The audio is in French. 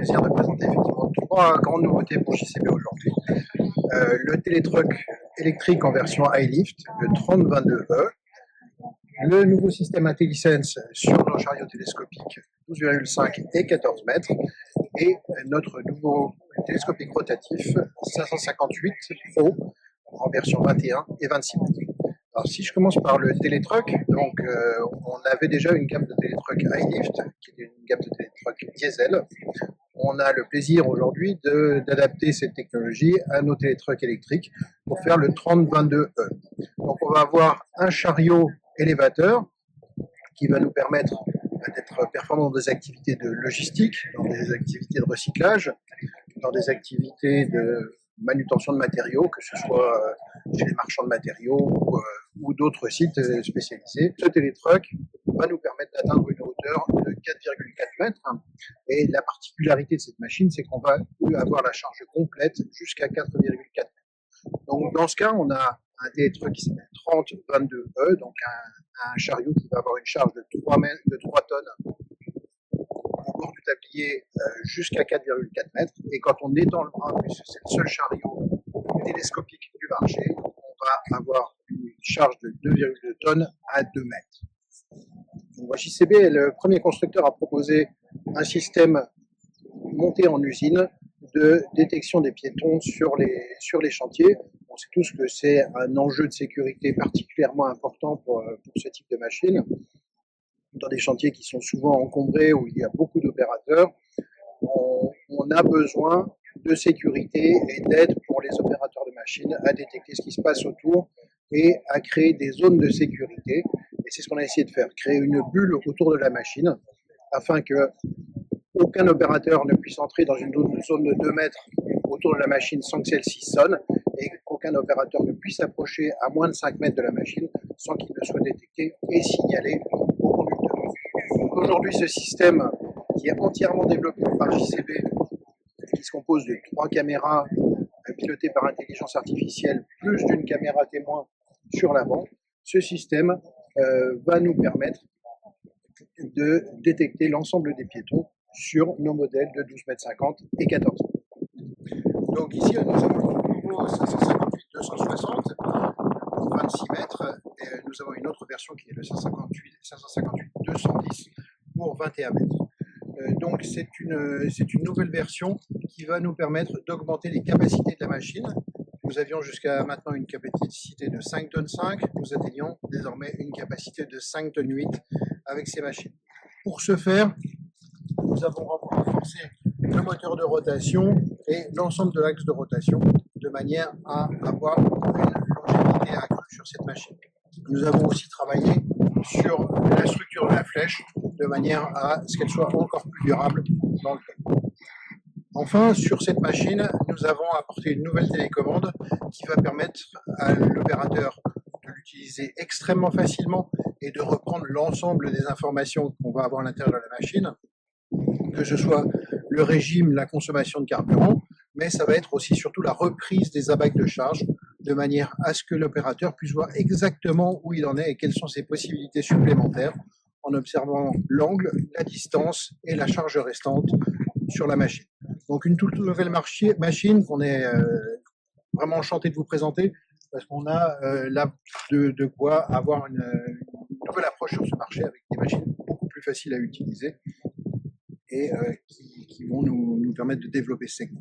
plaisir de présenter effectivement trois grandes nouveautés pour JCB aujourd'hui. Le télétruck électrique en version iLift, le 3022E, le nouveau système IntelliSense sur nos chariots télescopiques 12,5 et 14 mètres, et notre nouveau télescopique rotatif 558 Pro en version 21 et 26 mètres. Alors, si je commence par le télétruck, donc on avait déjà une gamme de télétruck iLift, qui est une gamme de télétruck diesel. On a le plaisir aujourd'hui d'adapter cette technologie à nos télétrucks électriques pour faire le 3022E. Donc on va avoir un chariot élévateur qui va nous permettre d'être performant dans des activités de logistique, dans des activités de recyclage, dans des activités de manutention de matériaux, que ce soit chez les marchands de matériaux ou d'autres sites spécialisés. Ce télétruck va nous permettre d'atteindre une hauteur de 4,4 mètres. Et la particularité de cette machine, c'est qu'on va avoir la charge complète jusqu'à 4,4 mètres. Donc dans ce cas, on a un télétruck qui s'appelle 3022E, donc un chariot qui va avoir une charge de 3 tonnes au bord du tablier jusqu'à 4,4 mètres. Et quand on étend le bras, puisque c'est le seul chariot télescopique du marché, on va avoir une charge de 2,2 tonnes à 2 mètres. Donc, JCB est le premier constructeur à proposer un système monté en usine de détection des piétons sur les chantiers. On sait tous que c'est un enjeu de sécurité particulièrement important pour ce type de machine. Dans des chantiers qui sont souvent encombrés, où il y a beaucoup d'opérateurs, on a besoin de sécurité et d'aide pour les opérateurs de machines à détecter ce qui se passe autour et à créer des zones de sécurité. Et c'est ce qu'on a essayé de faire, créer une bulle autour de la machine afin que aucun opérateur ne puisse entrer dans une zone de 2 mètres autour de la machine sans que celle-ci sonne, et qu'aucun opérateur ne puisse approcher à moins de 5 mètres de la machine sans qu'il ne soit détecté et signalé au conducteur. Donc aujourd'hui, ce système qui est entièrement développé par JCB, qui se compose de 3 caméras pilotées par intelligence artificielle, plus d'une caméra témoin sur l'avant, ce système va nous permettre de détecter l'ensemble des piétons sur nos modèles de 12,50 m et 14 m. Donc ici, nous avons le nouveau 558-260 pour 26 mètres. Et nous avons une autre version qui est le 558-210 pour 21 mètres. Donc c'est une nouvelle version qui va nous permettre d'augmenter les capacités de la machine. Nous avions jusqu'à maintenant une capacité de 5,5 tonnes. Nous atteignons désormais une capacité de 5,8 tonnes avec ces machines. Pour ce faire, nous avons renforcé le moteur de rotation et l'ensemble de l'axe de rotation de manière à avoir une longévité accrue sur cette machine. Nous avons aussi travaillé sur la structure de la flèche de manière à ce qu'elle soit encore plus durable dans le temps. Enfin, sur cette machine, nous avons apporté une nouvelle télécommande qui va permettre à l'opérateur de l'utiliser extrêmement facilement et de reprendre l'ensemble des informations qu'on va avoir à l'intérieur de la machine, que ce soit le régime, la consommation de carburant, mais ça va être aussi surtout la reprise des abacs de charge, de manière à ce que l'opérateur puisse voir exactement où il en est et quelles sont ses possibilités supplémentaires en observant l'angle, la distance et la charge restante sur la machine. Donc une toute nouvelle machine qu'on est vraiment enchanté de vous présenter, parce qu'on a là de quoi avoir une nouvelle approche sur ce marché avec des machines beaucoup plus faciles à utiliser et qui vont nous permettre de développer ce segment.